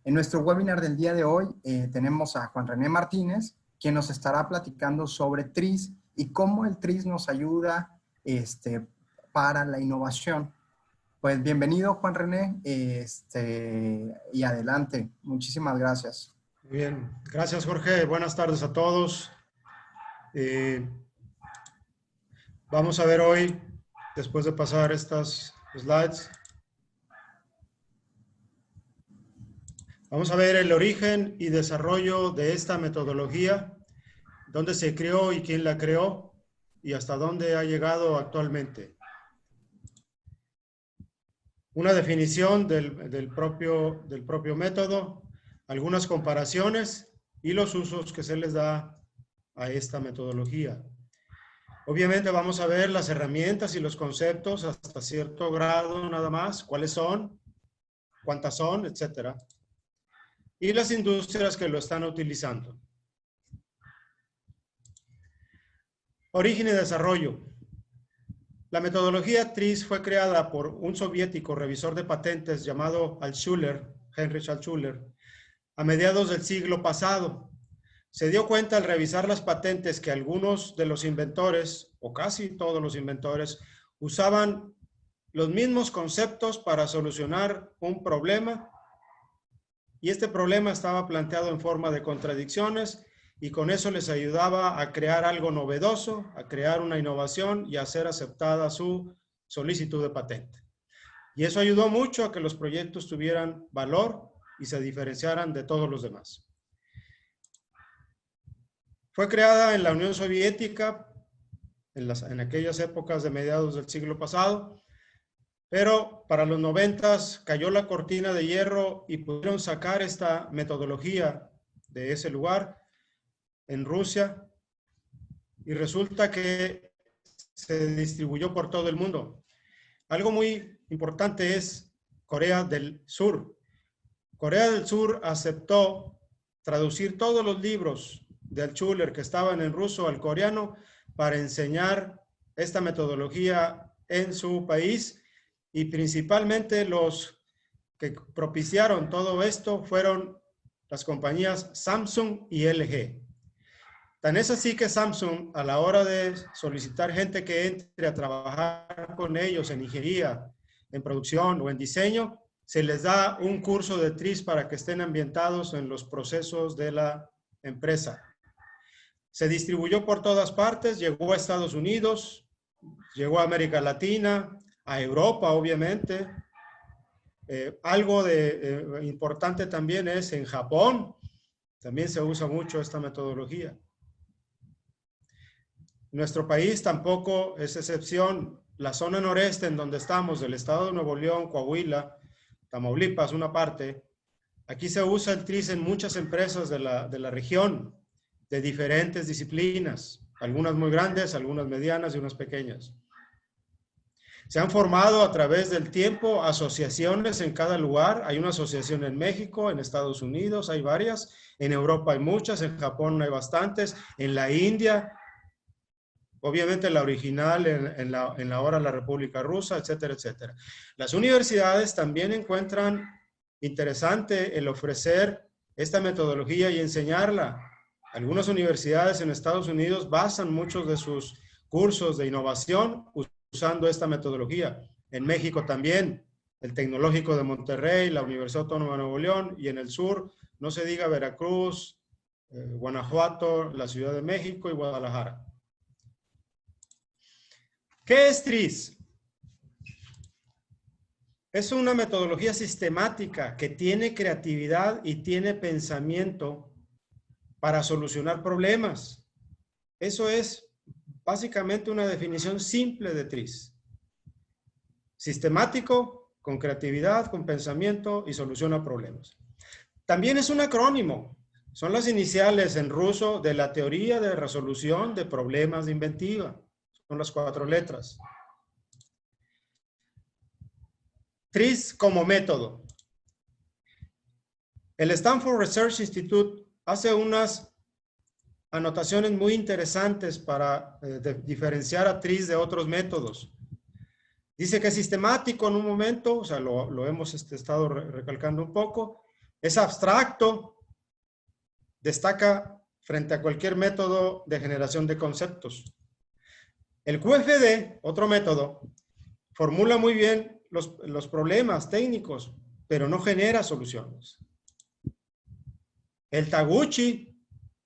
En nuestro webinar del día de hoy tenemos a Juan René Martínez, quien nos estará platicando sobre TRIZ y cómo el TRIZ nos ayuda para la innovación. Pues bienvenido, Juan René, y adelante. Muchísimas gracias. Muy bien, gracias Jorge. Buenas tardes a todos. Vamos a ver hoy, después de pasar estas slides, vamos a ver el origen y desarrollo de esta metodología, dónde se creó y quién la creó y hasta dónde ha llegado actualmente. Una definición del propio método, algunas comparaciones y los usos que se les da a esta metodología. Obviamente vamos a ver las herramientas y los conceptos hasta cierto grado nada más, cuáles son, cuántas son, etcétera. Y las industrias que lo están utilizando. Origen y desarrollo. La metodología TRIZ fue creada por un soviético revisor de patentes llamado Altshuler, Heinrich Altshuler, a mediados del siglo pasado. Se dio cuenta al revisar las patentes que algunos de los inventores, o casi todos los inventores, usaban los mismos conceptos para solucionar un problema, y este problema estaba planteado en forma de contradicciones, y con eso les ayudaba a crear algo novedoso, a crear una innovación y a hacer aceptada su solicitud de patente. Y eso ayudó mucho a que los proyectos tuvieran valor y se diferenciaran de todos los demás. Fue creada en la Unión Soviética en aquellas épocas de mediados del siglo pasado, pero para los 90s cayó la cortina de hierro y pudieron sacar esta metodología de ese lugar en Rusia, y resulta que se distribuyó por todo el mundo. Algo muy importante es Corea del Sur. Corea del Sur aceptó traducir todos los libros de Altshuler que estaban en ruso al coreano para enseñar esta metodología en su país, y principalmente los que propiciaron todo esto fueron las compañías Samsung y LG. Tan es así que Samsung, a la hora de solicitar gente que entre a trabajar con ellos en ingeniería, en producción o en diseño, se les da un curso de TRIZ para que estén ambientados en los procesos de la empresa. Se distribuyó por todas partes, llegó a Estados Unidos, llegó a América Latina, a Europa, obviamente. Algo importante también es en Japón, también se usa mucho esta metodología. Nuestro país tampoco es excepción. La zona noreste en donde estamos, del estado de Nuevo León, Coahuila, Tamaulipas, una parte, aquí se usa el TRIZ en muchas empresas de la región, de diferentes disciplinas, algunas muy grandes, algunas medianas y unas pequeñas. Se han formado a través del tiempo asociaciones en cada lugar. Hay una asociación en México, en Estados Unidos hay varias, en Europa hay muchas, en Japón hay bastantes, en la India, obviamente la original en la ahora la República Rusa, etcétera, etcétera. Las universidades también encuentran interesante el ofrecer esta metodología y enseñarla. Algunas universidades en Estados Unidos basan muchos de sus cursos de innovación usando esta metodología. En México también, el Tecnológico de Monterrey, la Universidad Autónoma de Nuevo León, y en el sur, no se diga Veracruz, Guanajuato, la Ciudad de México y Guadalajara. ¿Qué es TRIZ? Es una metodología sistemática que tiene creatividad y tiene pensamiento para solucionar problemas. Eso es básicamente una definición simple de TRIZ. Sistemático, con creatividad, con pensamiento y soluciona problemas. También es un acrónimo. Son las iniciales en ruso de la teoría de resolución de problemas de inventiva. Son las 4 letras. TRIZ como método. El Stanford Research Institute hace unas anotaciones muy interesantes para diferenciar a TRIZ de otros métodos. Dice que es sistemático en un momento, o sea, lo hemos estado recalcando un poco. Es abstracto, destaca frente a cualquier método de generación de conceptos. El QFD, otro método, formula muy bien los problemas técnicos, pero no genera soluciones. El Taguchi,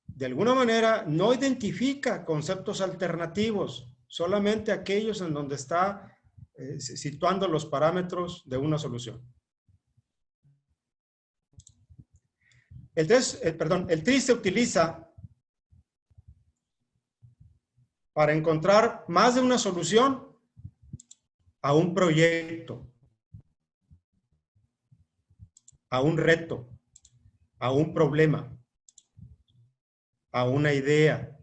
de alguna manera, no identifica conceptos alternativos, solamente aquellos en donde está situando los parámetros de una solución. El TRIZ se utiliza para encontrar más de una solución a un proyecto, a un reto, a un problema, a una idea.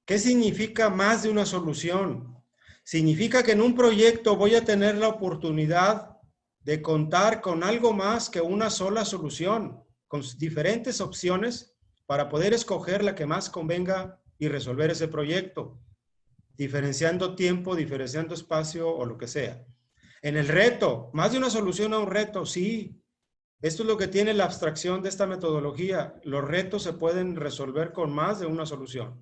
¿Qué significa más de una solución? Significa que en un proyecto voy a tener la oportunidad de contar con algo más que una sola solución, con diferentes opciones para poder escoger la que más convenga y resolver ese proyecto, diferenciando tiempo, diferenciando espacio o lo que sea. En el reto, más de una solución a un reto, sí. Esto es lo que tiene la abstracción de esta metodología. Los retos se pueden resolver con más de una solución.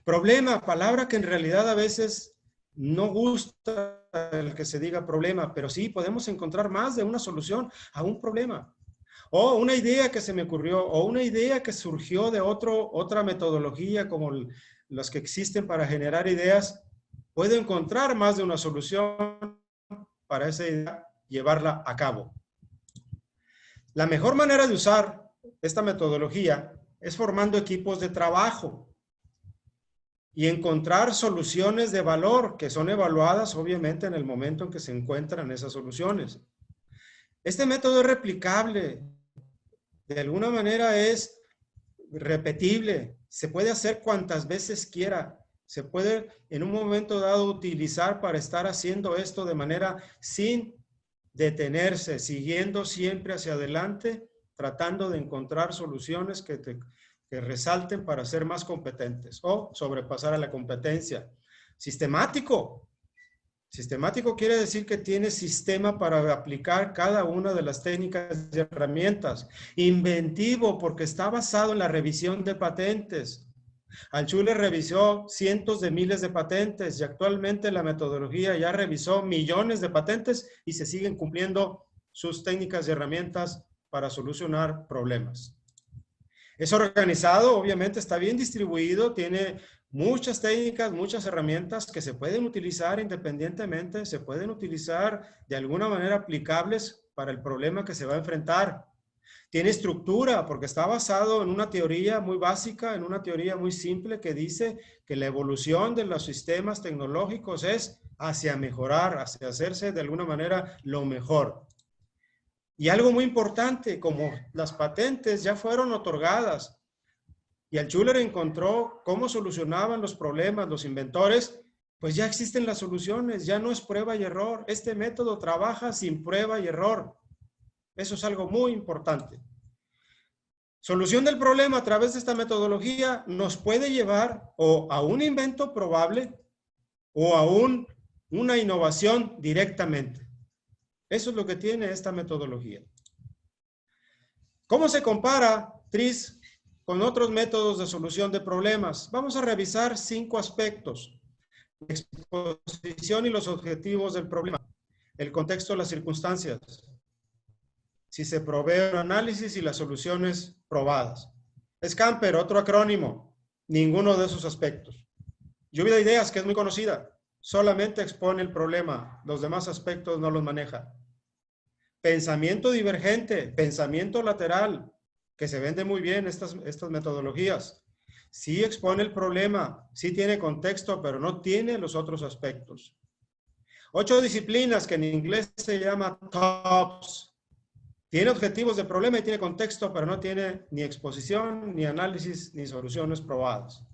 Problema, palabra que en realidad a veces no gusta el que se diga problema, pero sí podemos encontrar más de una solución a un problema. O una idea que se me ocurrió, o una idea que surgió de otra metodología como las que existen para generar ideas. Puedo encontrar más de una solución para esa idea, llevarla a cabo. La mejor manera de usar esta metodología es formando equipos de trabajo y encontrar soluciones de valor que son evaluadas obviamente en el momento en que se encuentran esas soluciones. Este método es replicable, de alguna manera es repetible, se puede hacer cuantas veces quiera, se puede en un momento dado utilizar para estar haciendo esto de manera sin detenerse, siguiendo siempre hacia adelante, tratando de encontrar soluciones que resalten para ser más competentes o sobrepasar a la competencia. Sistemático. Sistemático quiere decir que tiene sistema para aplicar cada una de las técnicas y herramientas. Inventivo, porque está basado en la revisión de patentes. Altschuler revisó cientos de miles de patentes y actualmente la metodología ya revisó millones de patentes y se siguen cumpliendo sus técnicas y herramientas para solucionar problemas. Es organizado, obviamente está bien distribuido, tiene muchas técnicas, muchas herramientas que se pueden utilizar independientemente, se pueden utilizar de alguna manera aplicables para el problema que se va a enfrentar. Tiene estructura porque está basado en una teoría muy básica, en una teoría muy simple que dice que la evolución de los sistemas tecnológicos es hacia mejorar, hacia hacerse de alguna manera lo mejor. Y algo muy importante, como las patentes ya fueron otorgadas y Altschuler encontró cómo solucionaban los problemas los inventores, pues ya existen las soluciones, ya no es prueba y error. Este método trabaja sin prueba y error. Eso es algo muy importante. Solución del problema a través de esta metodología nos puede llevar o a un invento probable o a una innovación directamente. Eso es lo que tiene esta metodología. ¿Cómo se compara TRIZ con otros métodos de solución de problemas? Vamos a revisar 5 aspectos. La exposición y los objetivos del problema. El contexto de las circunstancias. Si se provee un análisis y las soluciones probadas. Scamper, otro acrónimo. Ninguno de esos aspectos. Lluvia de ideas, que es muy conocida. Solamente expone el problema. Los demás aspectos no los maneja. Pensamiento divergente, pensamiento lateral, que se vende muy bien estas metodologías. Sí expone el problema, sí tiene contexto, pero no tiene los otros aspectos. 8 disciplinas, que en inglés se llama TOPS. Tiene objetivos de problema y tiene contexto, pero no tiene ni exposición, ni análisis, ni soluciones probadas.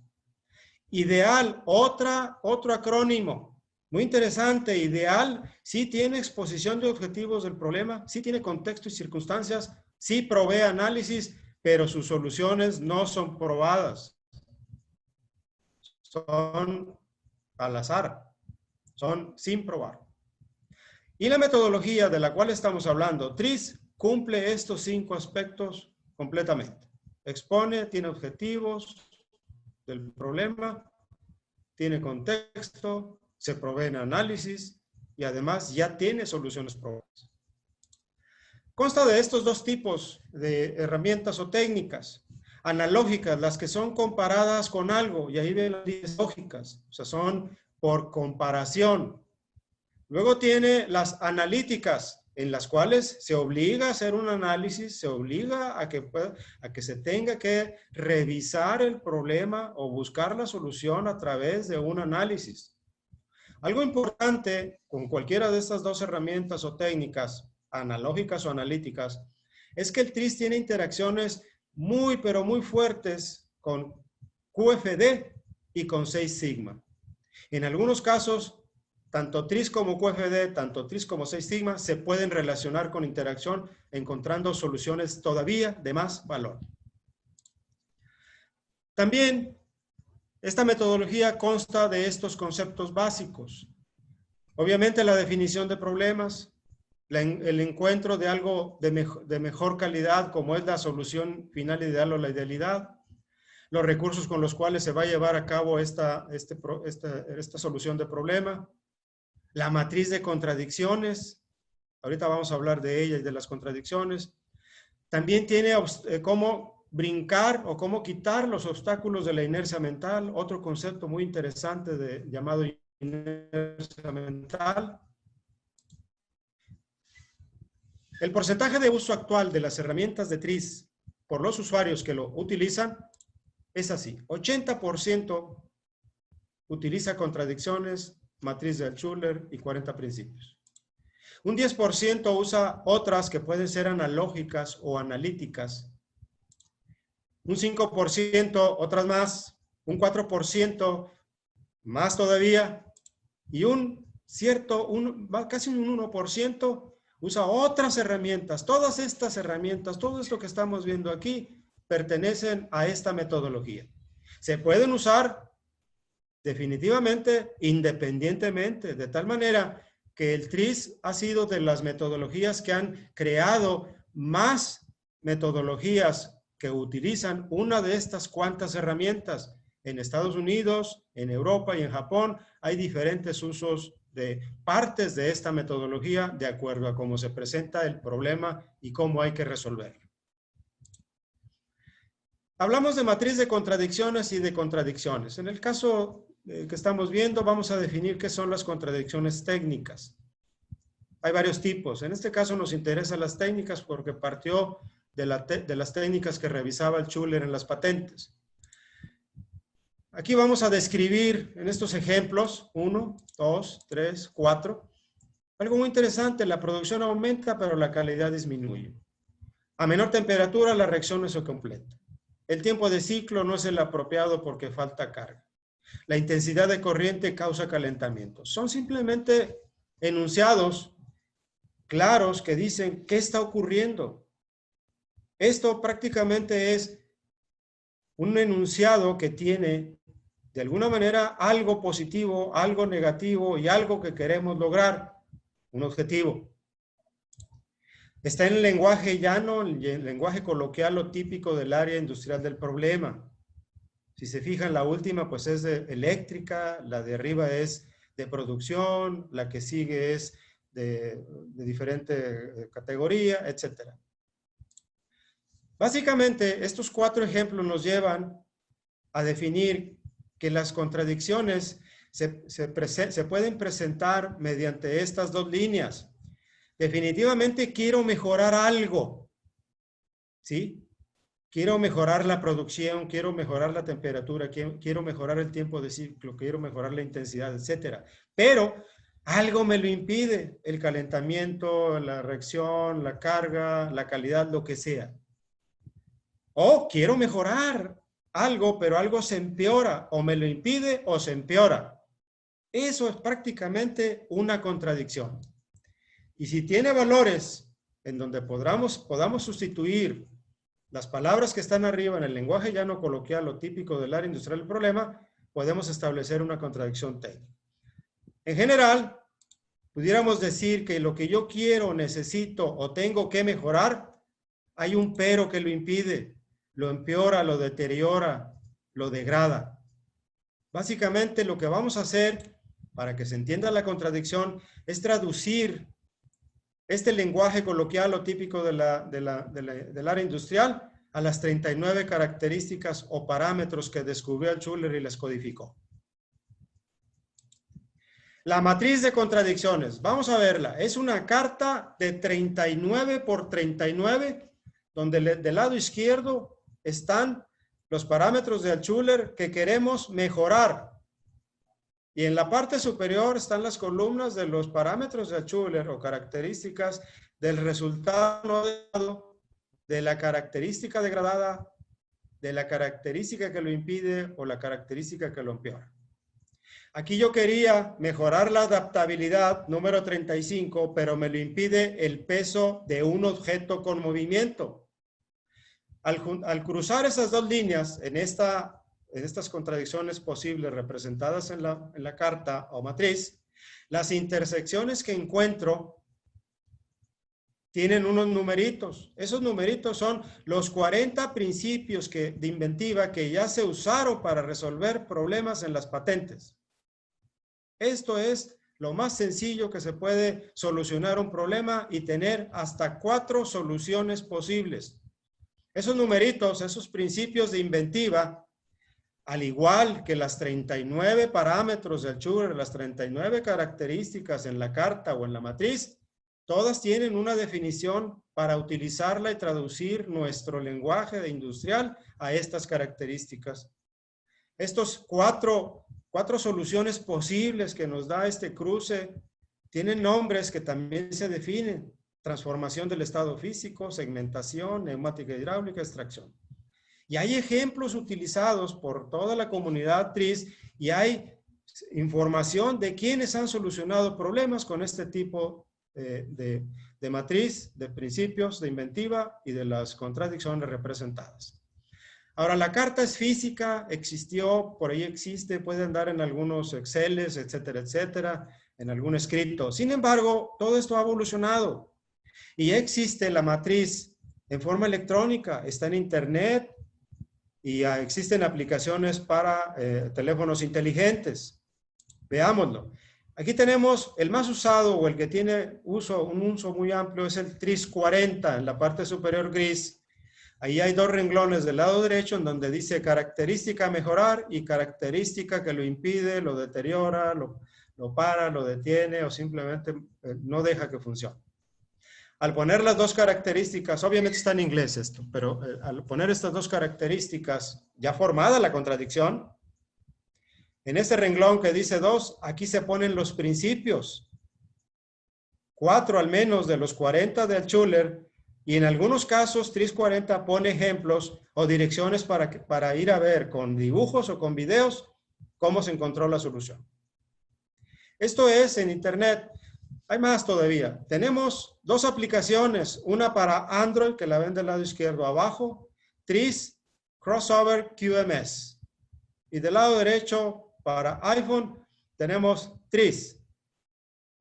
Ideal, otro acrónimo. Muy interesante, ideal, sí tiene exposición de objetivos del problema, sí tiene contexto y circunstancias, sí provee análisis, pero sus soluciones no son probadas. Son al azar, son sin probar. Y la metodología de la cual estamos hablando, TRIZ, cumple estos 5 aspectos completamente. Expone, tiene objetivos del problema, tiene contexto, se proveen análisis y además ya tiene soluciones probadas. Consta de estos 2 tipos de herramientas o técnicas. Analógicas, las que son comparadas con algo, y ahí ven las líneas lógicas, o sea, son por comparación. Luego tiene las analíticas, en las cuales se obliga a hacer un análisis, se obliga a que se tenga que revisar el problema o buscar la solución a través de un análisis. Algo importante con cualquiera de estas 2 herramientas o técnicas, analógicas o analíticas, es que el TRIZ tiene interacciones muy, pero muy fuertes con QFD y con 6 sigma. En algunos casos, tanto TRIZ como QFD, tanto TRIZ como 6 sigma se pueden relacionar con interacción encontrando soluciones todavía de más valor. También esta metodología consta de estos conceptos básicos. Obviamente la definición de problemas, el encuentro de algo de mejor calidad como es la solución final ideal o la idealidad, los recursos con los cuales se va a llevar a cabo esta solución de problema, la matriz de contradicciones, ahorita vamos a hablar de ella y de las contradicciones. También tiene cómo brincar o cómo quitar los obstáculos de la inercia mental, otro concepto muy interesante llamado inercia mental. El porcentaje de uso actual de las herramientas de TRIZ por los usuarios que lo utilizan es así: 80% utiliza contradicciones, matriz de Altshuler y 40 principios. Un 10% usa otras que pueden ser analógicas o analíticas. Un 5% otras más. Un 4% más todavía. Y casi un 1% usa otras herramientas. Todas estas herramientas, todo esto que estamos viendo aquí, pertenecen a esta metodología. Se pueden usar definitivamente independientemente, de tal manera que el TRIZ ha sido de las metodologías que han creado más metodologías que utilizan una de estas cuantas herramientas. En Estados Unidos, en Europa y en Japón hay diferentes usos de partes de esta metodología de acuerdo a cómo se presenta el problema y cómo hay que resolverlo. Hablamos de matriz de contradicciones y de contradicciones. En el caso que estamos viendo, vamos a definir qué son las contradicciones técnicas. Hay varios tipos. En este caso nos interesan las técnicas porque partió de las técnicas que revisaba Altshuler en las patentes. Aquí vamos a describir en estos ejemplos, 1, 2, 3, 4. Algo muy interesante, la producción aumenta, pero la calidad disminuye. A menor temperatura, la reacción no se completa. El tiempo de ciclo no es el apropiado porque falta carga. La intensidad de corriente causa calentamiento. Son simplemente enunciados claros que dicen qué está ocurriendo. Esto prácticamente es un enunciado que tiene de alguna manera algo positivo, algo negativo y algo que queremos lograr, un objetivo. Está en el lenguaje llano, el lenguaje coloquial o típico del área industrial del problema. Si se fijan, la última pues es de eléctrica, la de arriba es de producción, la que sigue es de diferente categoría, etc. Básicamente, estos 4 ejemplos nos llevan a definir que las contradicciones se pueden presentar mediante estas 2 líneas. Definitivamente quiero mejorar algo, ¿sí? Quiero mejorar la producción, quiero mejorar la temperatura, quiero mejorar el tiempo de ciclo, quiero mejorar la intensidad, etc. Pero algo me lo impide, el calentamiento, la reacción, la carga, la calidad, lo que sea. O quiero mejorar algo, pero algo se empeora, o me lo impide o se empeora. Eso es prácticamente una contradicción. Y si tiene valores en donde podamos sustituir las palabras que están arriba en el lenguaje llano coloquial o típico del área industrial del problema, podemos establecer una contradicción técnica. En general, pudiéramos decir que lo que yo quiero, necesito o tengo que mejorar, hay un pero que lo impide, lo empeora, lo deteriora, lo degrada. Básicamente lo que vamos a hacer, para que se entienda la contradicción, es traducir este lenguaje coloquial o típico del área industrial a las 39 características o parámetros que descubrió Schuller y les codificó. La matriz de contradicciones, vamos a verla. Es una carta de 39 por 39, donde del lado izquierdo están los parámetros de Schuller que queremos mejorar. Y en la parte superior están las columnas de los parámetros de Schuller o características del resultado no degradado, de la característica degradada, de la característica que lo impide o la característica que lo empeora. Aquí yo quería mejorar la adaptabilidad, número 35, pero me lo impide el peso de un objeto con movimiento. Al cruzar esas dos líneas en estas contradicciones posibles representadas en la carta o matriz, las intersecciones que encuentro tienen unos numeritos. Esos numeritos son los 40 principios de inventiva que ya se usaron para resolver problemas en las patentes. Esto es lo más sencillo que se puede solucionar un problema y tener hasta 4 soluciones posibles. Esos numeritos, esos principios de inventiva, al igual que las 39 parámetros del Schuller, las 39 características en la carta o en la matriz, todas tienen una definición para utilizarla y traducir nuestro lenguaje de industrial a estas características. Estos cuatro soluciones posibles que nos da este cruce tienen nombres que también se definen: transformación del estado físico, segmentación, neumática hidráulica, extracción. Y hay ejemplos utilizados por toda la comunidad TRIZ y hay información de quienes han solucionado problemas con este tipo de matriz, de principios, de inventiva y de las contradicciones representadas. Ahora, la carta es física, existió, por ahí existe, puede andar en algunos Exceles, etcétera, etcétera, en algún escrito. Sin embargo, todo esto ha evolucionado y existe la matriz en forma electrónica, está en internet y existen aplicaciones para teléfonos inteligentes. Veámoslo. Aquí tenemos el más usado o el que tiene un uso muy amplio es el TRIZ 40 en la parte superior gris. Ahí hay 2 renglones del lado derecho en donde dice característica a mejorar y característica que lo impide, lo deteriora, lo para, lo detiene o simplemente no deja que funcione. Al poner las 2 características, obviamente está en inglés esto, pero al poner estas 2 características ya formada la contradicción, en este renglón que dice 2, aquí se ponen los principios. 4 al menos de los 40 de Schuller. Y en algunos casos, TRIZ 40 pone ejemplos o direcciones para ir a ver con dibujos o con videos cómo se encontró la solución. Esto es en internet. Hay más todavía. Tenemos 2 aplicaciones, una para Android, que la ven del lado izquierdo abajo, TRIZ Crossover QMS. Y del lado derecho, para iPhone, tenemos TRIZ.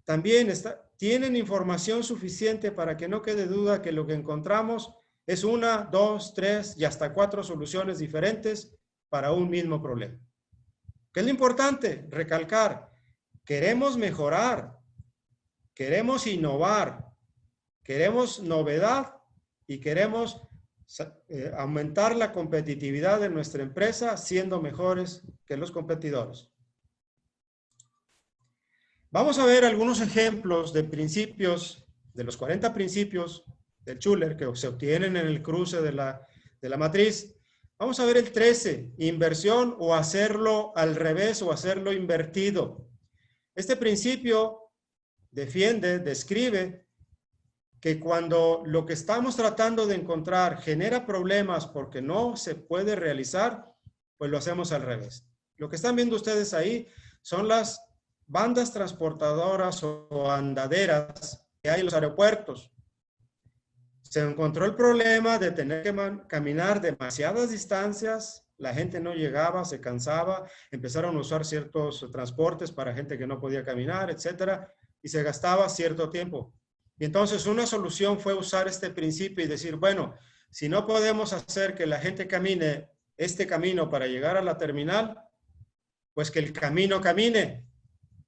También tienen información suficiente para que no quede duda que lo que encontramos es 1, 2, 3 y hasta 4 soluciones diferentes para un mismo problema. ¿Qué es lo importante? Recalcar, queremos mejorar, queremos innovar, queremos novedad y queremos aumentar la competitividad de nuestra empresa siendo mejores que los competidores. Vamos a ver algunos ejemplos de principios, de los 40 principios del Schuller que se obtienen en el cruce de la matriz. Vamos a ver el 13, inversión o hacerlo al revés o hacerlo invertido. Este principio describe que cuando lo que estamos tratando de encontrar genera problemas porque no se puede realizar, pues lo hacemos al revés. Lo que están viendo ustedes ahí son las bandas transportadoras o andaderas que hay en los aeropuertos. Se encontró el problema de tener que caminar demasiadas distancias, la gente no llegaba, se cansaba, empezaron a usar ciertos transportes para gente que no podía caminar, etcétera. y se gastaba cierto tiempo. Y entonces una solución fue usar este principio y decir, bueno, si no podemos hacer que la gente camine este camino para llegar a la terminal, pues que el camino camine.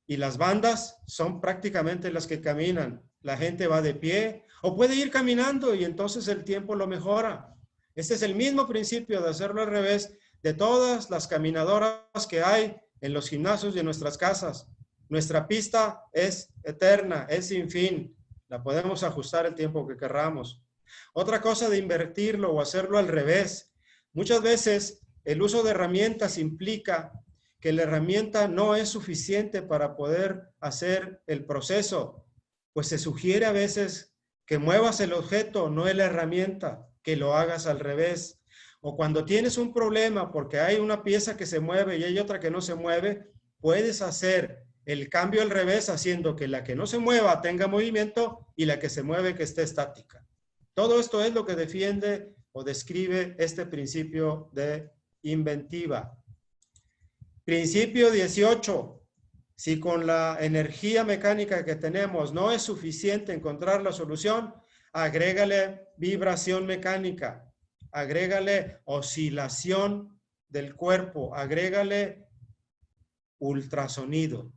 Y las bandas son prácticamente las que caminan. La gente va de pie o puede ir caminando y entonces el tiempo lo mejora. Este es el mismo principio de hacerlo al revés de todas las caminadoras que hay en los gimnasios de nuestras casas. Nuestra pista es eterna, es sin fin. La podemos ajustar el tiempo que querramos. Otra cosa de invertirlo o hacerlo al revés. Muchas veces el uso de herramientas implica que la herramienta no es suficiente para poder hacer el proceso, pues se sugiere a veces que muevas el objeto, no es la herramienta, que lo hagas al revés. O cuando tienes un problema porque hay una pieza que se mueve y hay otra que no se mueve, puedes hacer el cambio al revés haciendo que la que no se mueva tenga movimiento y la que se mueve que esté estática. Todo esto es lo que defiende o describe este principio de inventiva. Principio 18. Si con la energía mecánica que tenemos no es suficiente encontrar la solución, agrégale vibración mecánica, agrégale oscilación del cuerpo, agrégale ultrasonido.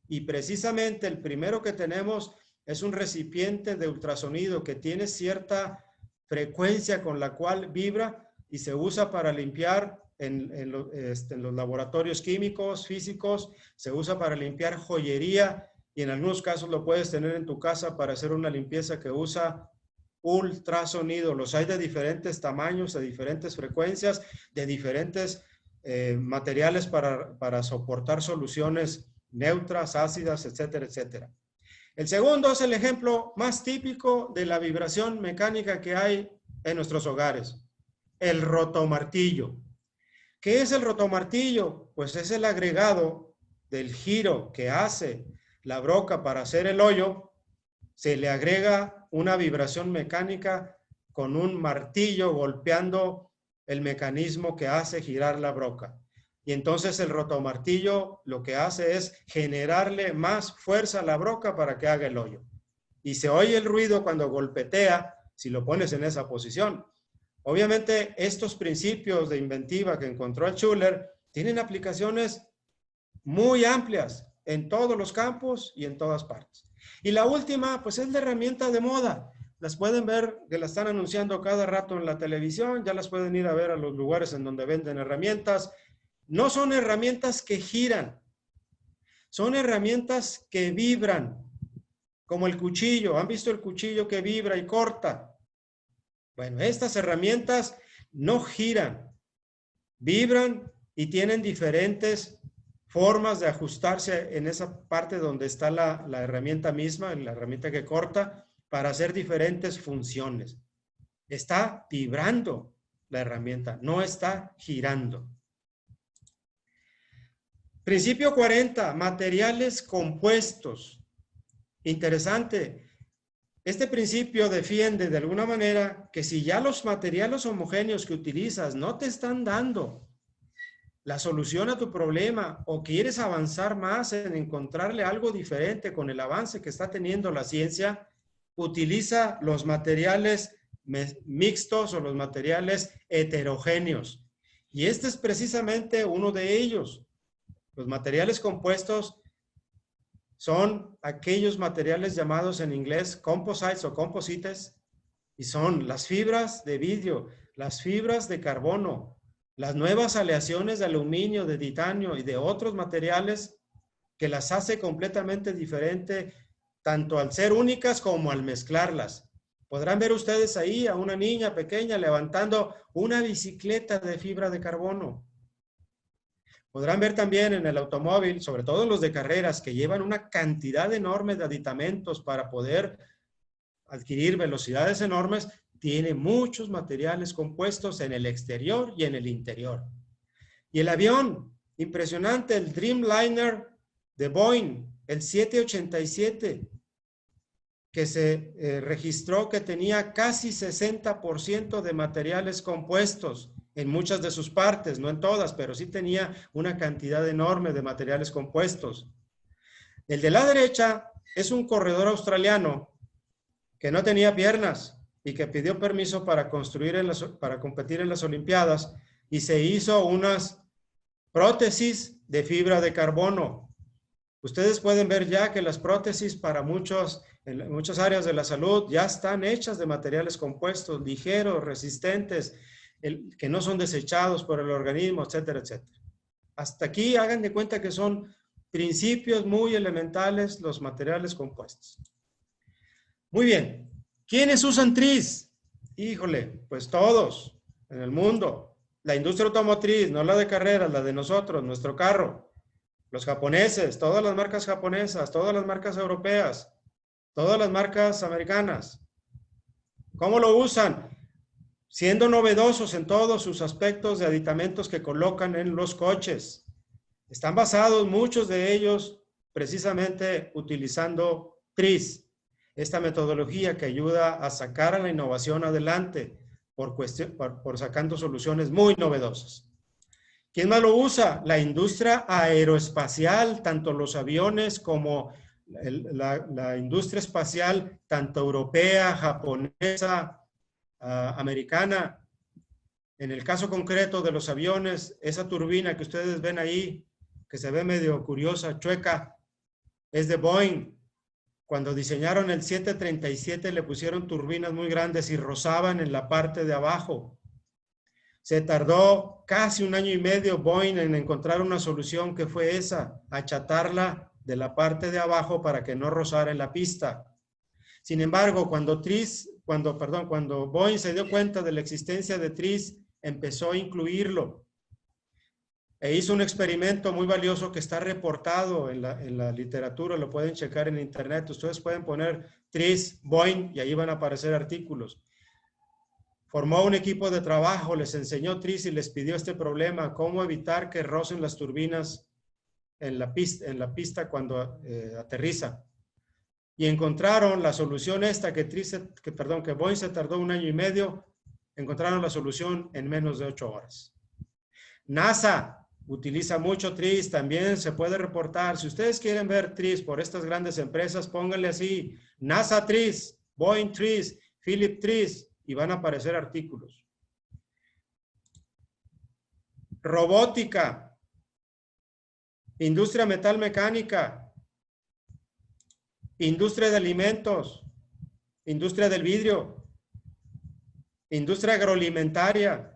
Y precisamente el primero que tenemos es un recipiente de ultrasonido que tiene cierta frecuencia con la cual vibra y se usa para limpiar en los laboratorios químicos, físicos, se usa para limpiar joyería y en algunos casos lo puedes tener en tu casa para hacer una limpieza que usa ultrasonido. Los hay de diferentes tamaños, de diferentes frecuencias, de diferentes materiales para soportar soluciones neutras, ácidas, etcétera, etcétera. El segundo es el ejemplo más típico de la vibración mecánica que hay en nuestros hogares, el rotomartillo. ¿Qué es el rotomartillo? Pues es el agregado del giro que hace la broca para hacer el hoyo. Se le agrega una vibración mecánica con un martillo golpeando el mecanismo que hace girar la broca. Y entonces el rotomartillo lo que hace es generarle más fuerza a la broca para que haga el hoyo. Y se oye el ruido cuando golpetea si lo pones en esa posición. Obviamente, estos principios de inventiva que encontró el Schuller tienen aplicaciones muy amplias en todos los campos y en todas partes. Y la última, pues es la herramienta de moda. Las pueden ver, que la están anunciando cada rato en la televisión, ya las pueden ir a ver a los lugares en donde venden herramientas. No son herramientas que giran, son herramientas que vibran, como el cuchillo. ¿Han visto el cuchillo que vibra y corta? Bueno, estas herramientas no giran, vibran y tienen diferentes formas de ajustarse en esa parte donde está la herramienta misma, la herramienta que corta, para hacer diferentes funciones. Está vibrando la herramienta, no está girando. Principio 40, materiales compuestos. Interesante. Este principio defiende de alguna manera que si ya los materiales homogéneos que utilizas no te están dando la solución a tu problema o quieres avanzar más en encontrarle algo diferente con el avance que está teniendo la ciencia, utiliza los materiales mixtos o los materiales heterogéneos. Y este es precisamente uno de ellos. Los materiales compuestos son aquellos materiales llamados en inglés composites o composites, y son las fibras de vidrio, las fibras de carbono, las nuevas aleaciones de aluminio, de titanio y de otros materiales que las hace completamente diferente, tanto al ser únicas como al mezclarlas. Podrán ver ustedes ahí a una niña pequeña levantando una bicicleta de fibra de carbono. Podrán ver también en el automóvil, sobre todo los de carreras, que llevan una cantidad enorme de aditamentos para poder adquirir velocidades enormes, tiene muchos materiales compuestos en el exterior y en el interior. Y el avión, impresionante, el Dreamliner de Boeing, el 787, que se registró que tenía casi 60% de materiales compuestos en muchas de sus partes, no en todas, pero sí tenía una cantidad enorme de materiales compuestos. El de la derecha es un corredor australiano que no tenía piernas y que pidió permiso para para competir en las Olimpiadas y se hizo unas prótesis de fibra de carbono. Ustedes pueden ver ya que las prótesis para en muchas áreas de la salud ya están hechas de materiales compuestos, ligeros, resistentes, que no son desechados por el organismo, etcétera, etcétera. Hasta aquí hagan de cuenta que son principios muy elementales los materiales compuestos. Muy bien. ¿Quiénes usan tris? Híjole, pues todos en el mundo. La industria automotriz, no la de carreras, la de nosotros, nuestro carro. Los japoneses, todas las marcas japonesas, todas las marcas europeas, todas las marcas americanas. ¿Cómo lo usan? Siendo novedosos en todos sus aspectos de aditamentos que colocan en los coches. Están basados muchos de ellos precisamente utilizando tris. Esta metodología que ayuda a sacar a la innovación adelante por sacando soluciones muy novedosas. ¿Quién más lo usa? La industria aeroespacial, tanto los aviones como la industria espacial, tanto europea, japonesa, americana. En el caso concreto de los aviones, esa turbina que ustedes ven ahí, que se ve medio curiosa, chueca, es de Boeing. Cuando diseñaron el 737 le pusieron turbinas muy grandes y rozaban en la parte de abajo. Se tardó casi 1 año y medio Boeing en encontrar una solución que fue esa, achatarla de la parte de abajo para que no rozara en la pista. Sin embargo, cuando Boeing se dio cuenta de la existencia de tris, empezó a incluirlo. E hizo un experimento muy valioso que está reportado en la literatura, lo pueden checar en internet. Ustedes pueden poner tris Boeing y ahí van a aparecer artículos. Formó un equipo de trabajo, les enseñó tris y les pidió este problema, cómo evitar que rocen las turbinas en la pista cuando aterriza. Y encontraron la solución esta que Boeing se tardó 1 año y medio, encontraron la solución en menos de 8 horas. NASA utiliza mucho tris, también se puede reportar. Si ustedes quieren ver tris por estas grandes empresas, pónganle así, NASA tris, Boeing tris, Philip tris, y van a aparecer artículos. Robótica, industria metalmecánica, industria de alimentos, industria del vidrio, industria agroalimentaria,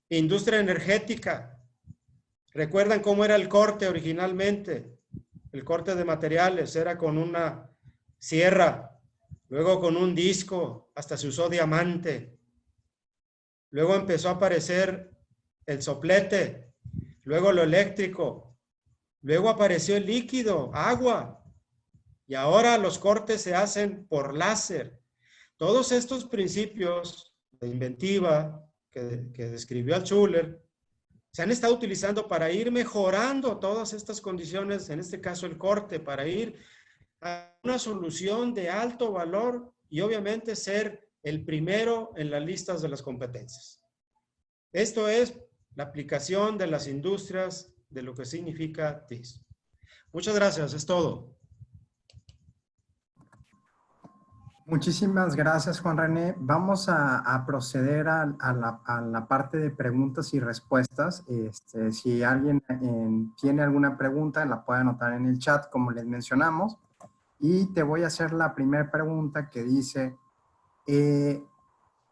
industria energética. ¿Recuerdan cómo era el corte originalmente? El corte de materiales era con una sierra, luego con un disco, hasta se usó diamante. Luego empezó a aparecer el soplete, luego lo eléctrico, luego apareció el líquido, agua, y ahora los cortes se hacen por láser. Todos estos principios de inventiva que describió Altshuler se han estado utilizando para ir mejorando todas estas condiciones, en este caso el corte, para ir a una solución de alto valor y obviamente ser el primero en las listas de las competencias. Esto es la aplicación de las industrias de lo que significa TIS. Muchas gracias, es todo. Muchísimas gracias, Juan René. Vamos a proceder a la parte de preguntas y respuestas. Si alguien tiene alguna pregunta, la puede anotar en el chat, como les mencionamos. Y te voy a hacer la primera pregunta que dice,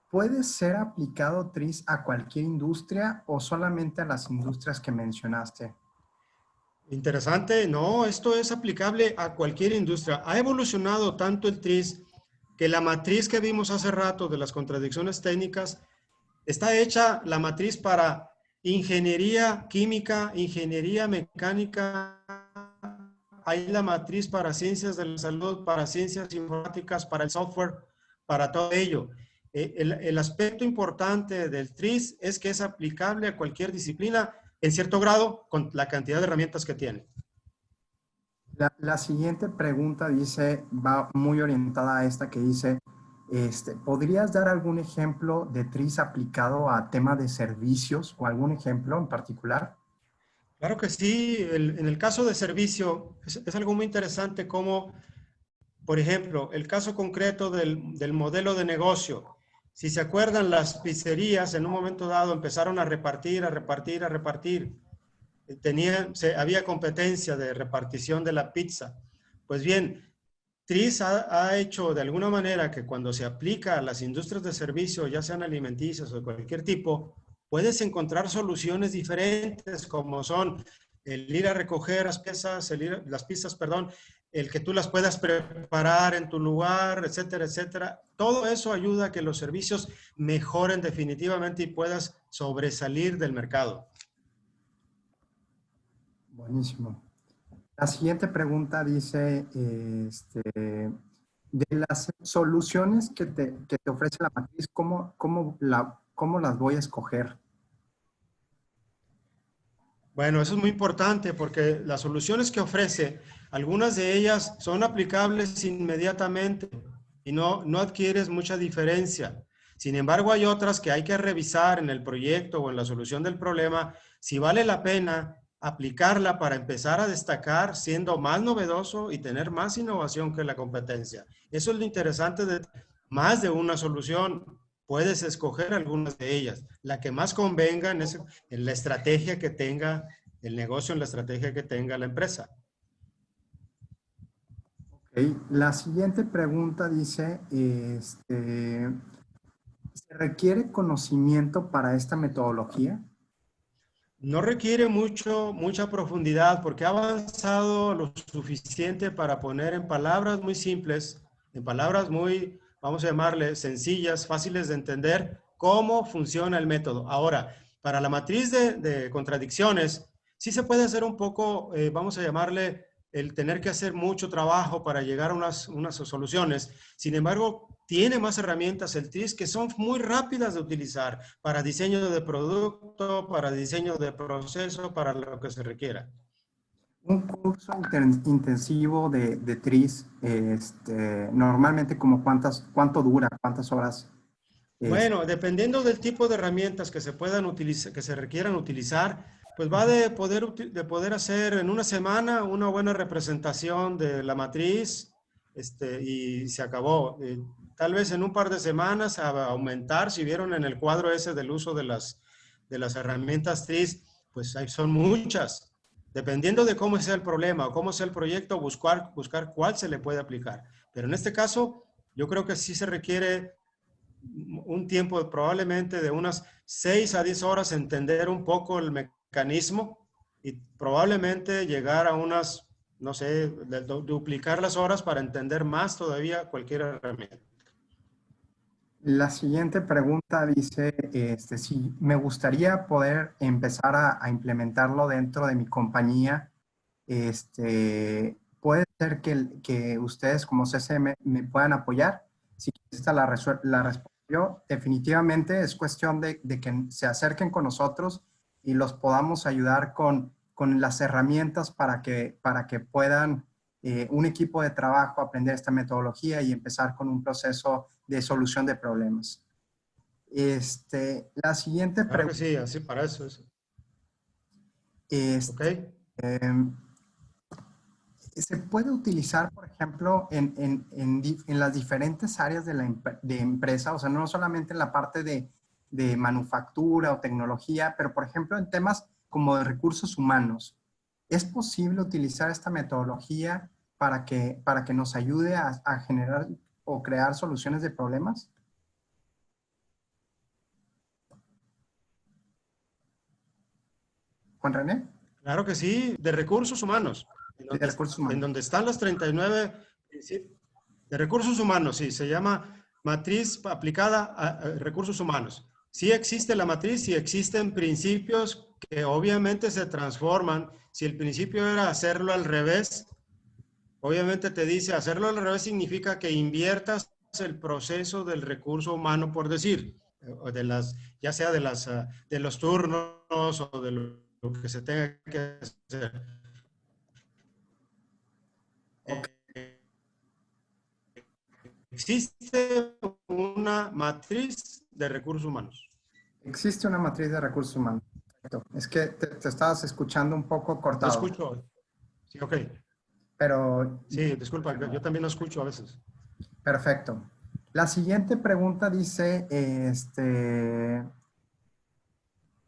¿puede ser aplicado TRIZ a cualquier industria o solamente a las industrias que mencionaste? Interesante. No, esto es aplicable a cualquier industria. Ha evolucionado tanto el TRIZ que la matriz que vimos hace rato de las contradicciones técnicas está hecha la matriz para ingeniería química, ingeniería mecánica, hay la matriz para ciencias de la salud, para ciencias informáticas, para el software, para todo ello. El aspecto importante del TRIZ es que es aplicable a cualquier disciplina en cierto grado con la cantidad de herramientas que tiene. La siguiente pregunta va muy orientada a esta que dice, ¿podrías dar algún ejemplo de TRIZ aplicado a tema de servicios o algún ejemplo en particular? Claro que sí. En el caso de servicio es algo muy interesante como, por ejemplo, el caso concreto del modelo de negocio. Si se acuerdan, las pizzerías en un momento dado empezaron a repartir, a repartir, a repartir. Había competencia de repartición de la pizza. Pues bien, TRIS ha hecho de alguna manera que cuando se aplica a las industrias de servicio, ya sean alimenticias o de cualquier tipo, puedes encontrar soluciones diferentes como son el ir a recoger las piezas, perdón, el que tú las puedas preparar en tu lugar, etcétera, etcétera. Todo eso ayuda a que los servicios mejoren definitivamente y puedas sobresalir del mercado. Buenísimo. La siguiente pregunta dice, de las soluciones que te ofrece la matriz, ¿cómo las voy a escoger? Bueno, eso es muy importante porque las soluciones que ofrece, algunas de ellas son aplicables inmediatamente y no adquieres mucha diferencia. Sin embargo, hay otras que hay que revisar en el proyecto o en la solución del problema si vale la pena aplicarla para empezar a destacar siendo más novedoso y tener más innovación que la competencia. Eso es lo interesante de más de una solución. Puedes escoger algunas de ellas, la que más convenga en la estrategia que tenga el negocio, en la estrategia que tenga la empresa. Okay. La siguiente pregunta dice, ¿se requiere conocimiento para esta metodología? No requiere mucha profundidad porque ha avanzado lo suficiente para poner en palabras muy simples, en palabras muy, vamos a llamarle, sencillas, fáciles de entender, cómo funciona el método. Ahora, para la matriz de contradicciones, sí se puede hacer un poco, vamos a llamarle, el tener que hacer mucho trabajo para llegar a unas soluciones. Sin embargo, tiene más herramientas el TRIZ que son muy rápidas de utilizar para diseño de producto, para diseño de proceso, para lo que se requiera. Un curso intensivo de TRIZ, normalmente como cuánto dura, cuántas horas. Bueno, dependiendo del tipo de herramientas que se puedan utilizar, que se requieran utilizar, pues va de poder hacer en una semana una buena representación de la matriz, y se acabó. Tal vez en un par de semanas a aumentar, si vieron en el cuadro ese del uso de las herramientas TRIZ, pues son muchas. Dependiendo de cómo sea el problema o cómo sea el proyecto, buscar cuál se le puede aplicar. Pero en este caso, yo creo que sí se requiere un tiempo probablemente de unas 6 a 10 horas entender un poco el mecanismo y probablemente llegar a unas, no sé, duplicar las horas para entender más todavía cualquier herramienta. La siguiente pregunta dice, si me gustaría poder empezar a implementarlo dentro de mi compañía, puede ser que ustedes como CCM me puedan apoyar. Si esta la respuesta yo, definitivamente es cuestión de que se acerquen con nosotros y los podamos ayudar con las herramientas para que puedan un equipo de trabajo aprender esta metodología y empezar con un proceso de solución de problemas. La siguiente Claro que pregunta sí, así para eso es. es, ¿Ok? ¿se puede utilizar, por ejemplo, en las diferentes áreas de empresa? O sea, no solamente en la parte de manufactura o tecnología, pero, por ejemplo, en temas como de recursos humanos. ¿Es posible utilizar esta metodología para que nos ayude a generar o crear soluciones de problemas? Juan René, Claro que sí, de recursos humanos, de recursos en humanos. donde están los 39 principios de recursos humanos, sí, se llama matriz aplicada a recursos humanos. Sí existe la matriz, sí existen principios que obviamente se transforman. Si el principio era hacerlo al revés, obviamente te dice hacerlo al revés significa que inviertas el proceso del recurso humano, por decir, o de ya sea de los turnos o de lo que se tenga que hacer. Ok. Existe una matriz de recursos humanos. Existe una matriz de recursos humanos. Es que te estabas escuchando un poco ¿Lo cortado, escucho? Sí, ok. pero Sí, disculpa, yo también lo escucho a veces. perfecto. La siguiente pregunta dice,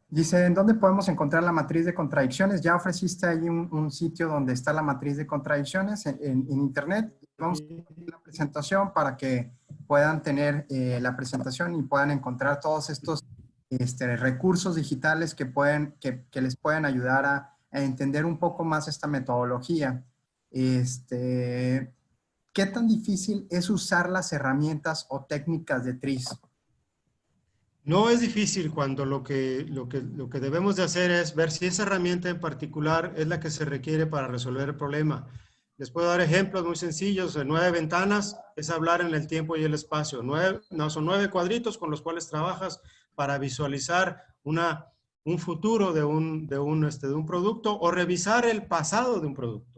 dice, ¿en dónde podemos encontrar la matriz de contradicciones? Ya ofreciste ahí un sitio donde está la matriz de contradicciones en internet. Vamos a compartir la presentación para que puedan tener la presentación y puedan encontrar todos estos recursos digitales que les pueden ayudar a entender un poco más esta metodología. ¿Qué tan difícil es usar las herramientas o técnicas de TRIZ? No es difícil cuando lo que debemos de hacer es ver si esa herramienta en particular es la que se requiere para resolver el problema. Les puedo dar ejemplos muy sencillos. 9 ventanas es hablar en el tiempo y el espacio. Son 9 cuadritos con los cuales trabajas para visualizar un futuro de un producto o revisar el pasado de un producto.